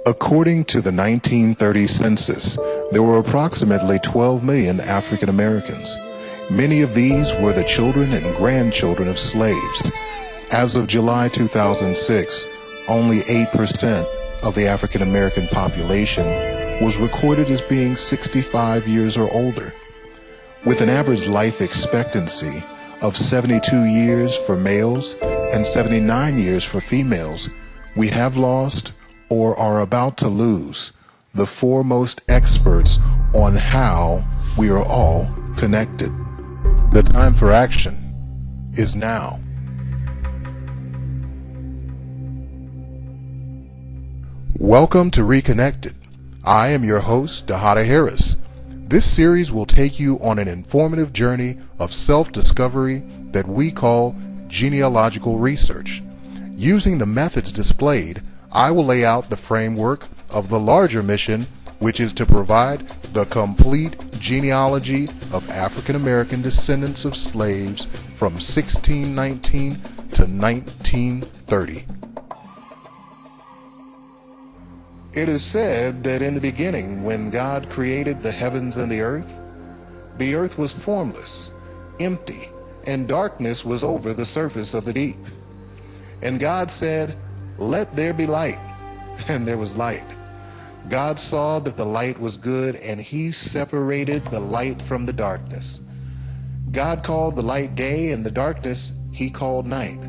According to the 1930 census, there were approximately 12 million African Americans. Many of these were the children and grandchildren of slaves. As of July 2006, only 8% of the African American population was recorded as being 65 years or older. With an average life expectancy of 72 years for males and 79 years for females, we have lost or are about to lose the foremost experts on how we are all connected. The time for action is now. Welcome to Reconnected. I am your host, Dahada Harris. This series will take you on an informative journey of self-discovery that we call genealogical research. Using the methods displayed, I will lay out the framework of the larger mission, which is to provide the complete genealogy of African American descendants of slaves from 1619 to 1930. It is said that in the beginning, when God created the heavens and the earth was formless, empty, and darkness was over the surface of the deep. And God said, "Let there be light," and there was light. God saw that the light was good, and he separated the light from the darkness. God called the light day, and the darkness he called night.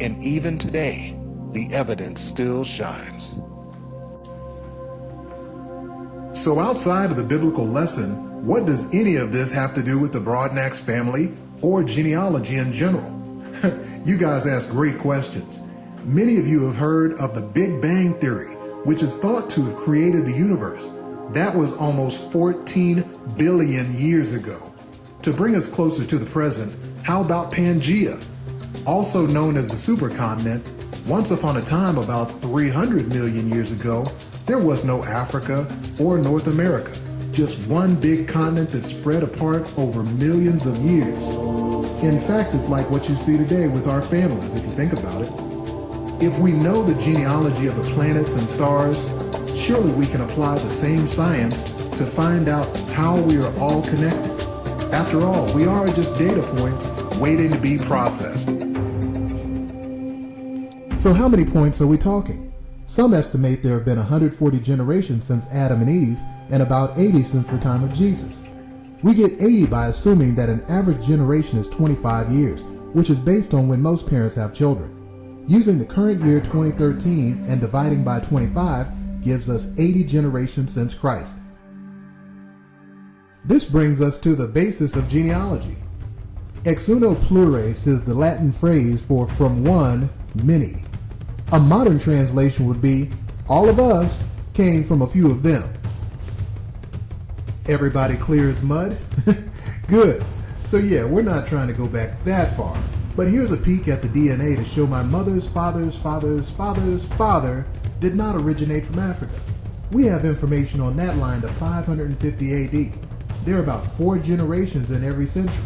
And even today, the evidence still shines. So outside of the biblical lesson, what does any of this have to do with the Broadnax family or genealogy in general? You guys ask great questions. Many of you have heard of the Big Bang Theory, which is thought to have created the universe. That was almost 14 billion years ago. To bring us closer to the present, how about Pangea? Also known as the supercontinent, once upon a time about 300 million years ago, there was no Africa or North America, just one big continent that spread apart over millions of years. In fact, it's like what you see today with our families, if you think about it. If we know the genealogy of the planets and stars, surely we can apply the same science to find out how we are all connected. After all, we are just data points waiting to be processed. So how many points are we talking? Some estimate there have been 140 generations since Adam and Eve and about 80 since the time of Jesus. We get 80 by assuming that an average generation is 25 years, which is based on when most parents have children. Using the current year 2013 and dividing by 25 gives us 80 generations since Christ. This brings us to the basis of genealogy. Ex uno plures is the Latin phrase for from one, many. A modern translation would be, all of us came from a few of them. Everybody clear as mud? Good. So yeah, we're not trying to go back that far. But here's a peek at the DNA to show my mother's father's father's father's father did not originate from Africa. We have information on that line to 550 AD. There are about 4 generations in every century.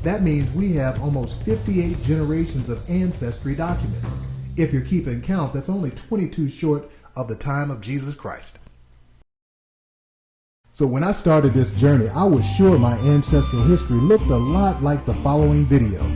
That means we have almost 58 generations of ancestry documented. If you're keeping count, that's only 22 short of the time of Jesus Christ. So when I started this journey, I was sure my ancestral history looked a lot like the following video.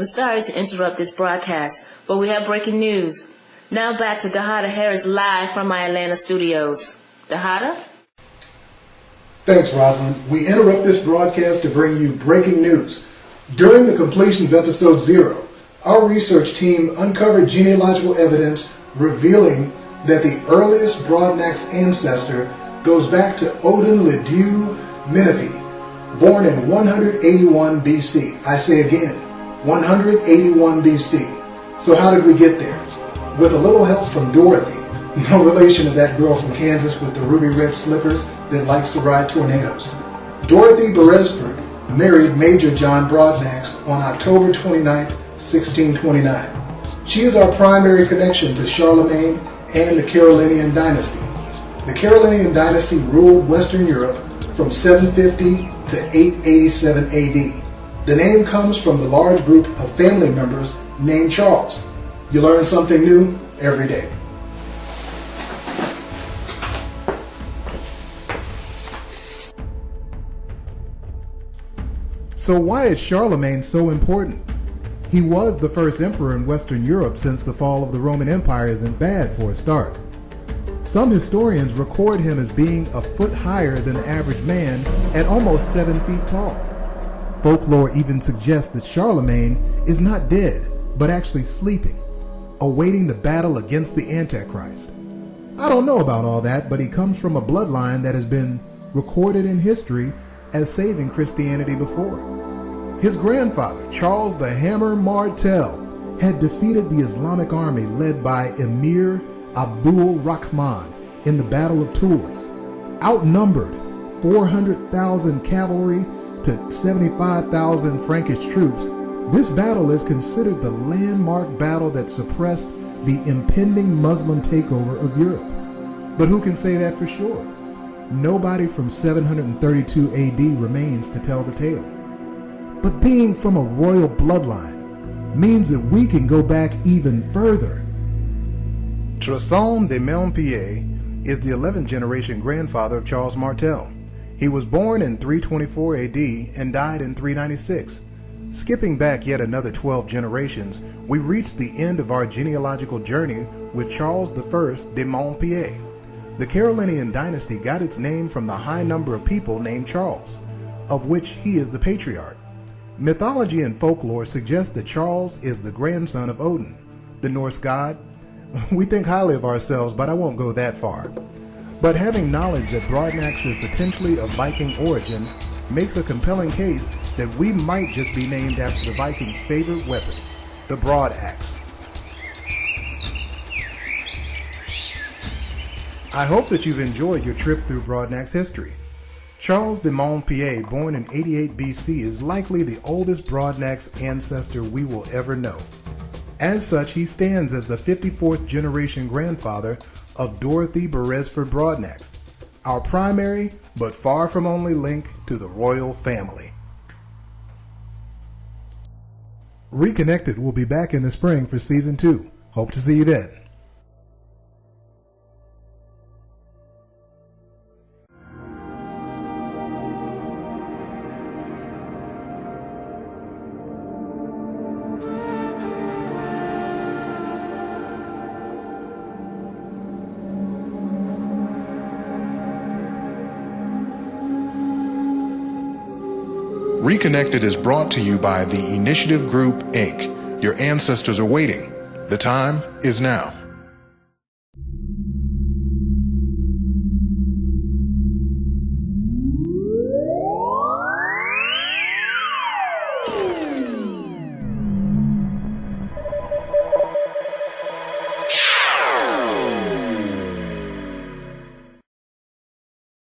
We're sorry to interrupt this broadcast, but we have breaking news. Now back to Dahada Harris live from my Atlanta studios. Dahada? Thanks, Rosalind. We interrupt this broadcast to bring you breaking news. During the completion of episode 0, our research team uncovered genealogical evidence revealing that the earliest Broadnax ancestor goes back to Odin Lidiu Menippi, born in 181 BC. I say again, 181 BC. So how did we get there? With a little help from Dorothy, no relation to that girl from Kansas with the ruby red slippers that likes to ride tornadoes. Dorothy Beresford married Major John Broadnax on October 29, 1629. She is our primary connection to Charlemagne and the Carolingian dynasty. The Carolingian dynasty ruled Western Europe from 750 to 887 AD. The name comes from the large group of family members named Charles. You learn something new every day. So why is Charlemagne so important? He was the first emperor in Western Europe since the fall of the Roman Empire isn't bad for a start. Some historians record him as being a foot higher than the average man at almost 7 feet tall. Folklore even suggests that Charlemagne is not dead, but actually sleeping, awaiting the battle against the Antichrist. I don't know about all that, but he comes from a bloodline that has been recorded in history as saving Christianity before. His grandfather, Charles the Hammer Martel, had defeated the Islamic army led by Emir Abdul Rahman in the Battle of Tours. Outnumbered 400,000 cavalry to 75,000 Frankish troops, this battle is considered the landmark battle that suppressed the impending Muslim takeover of Europe. But who can say that for sure? Nobody from 732 AD remains to tell the tale. But being from a royal bloodline means that we can go back even further. Tresson de Montpellier is the 11th generation grandfather of Charles Martel. He was born in 324 AD and died in 396. Skipping back yet another 12 generations, we reach the end of our genealogical journey with Charles I de Montpellier. The Carolingian dynasty got its name from the high number of people named Charles, of which he is the patriarch. Mythology and folklore suggest that Charles is the grandson of Odin, the Norse god. We think highly of ourselves, but I won't go that far. But having knowledge that Broadnax is potentially of Viking origin makes a compelling case that we might just be named after the Vikings' favorite weapon, the broadaxe. I hope that you've enjoyed your trip through Broadnax history. Charles de Montpellier, born in 88 BC, is likely the oldest Broadnax ancestor we will ever know. As such, he stands as the 54th generation grandfather of Dorothy Beresford Broadnax, our primary but far from only link to the royal family. Reconnected will be back in the spring for season 2. Hope to see you then. Reconnected is brought to you by the Initiative Group, Inc. Your ancestors are waiting. The time is now.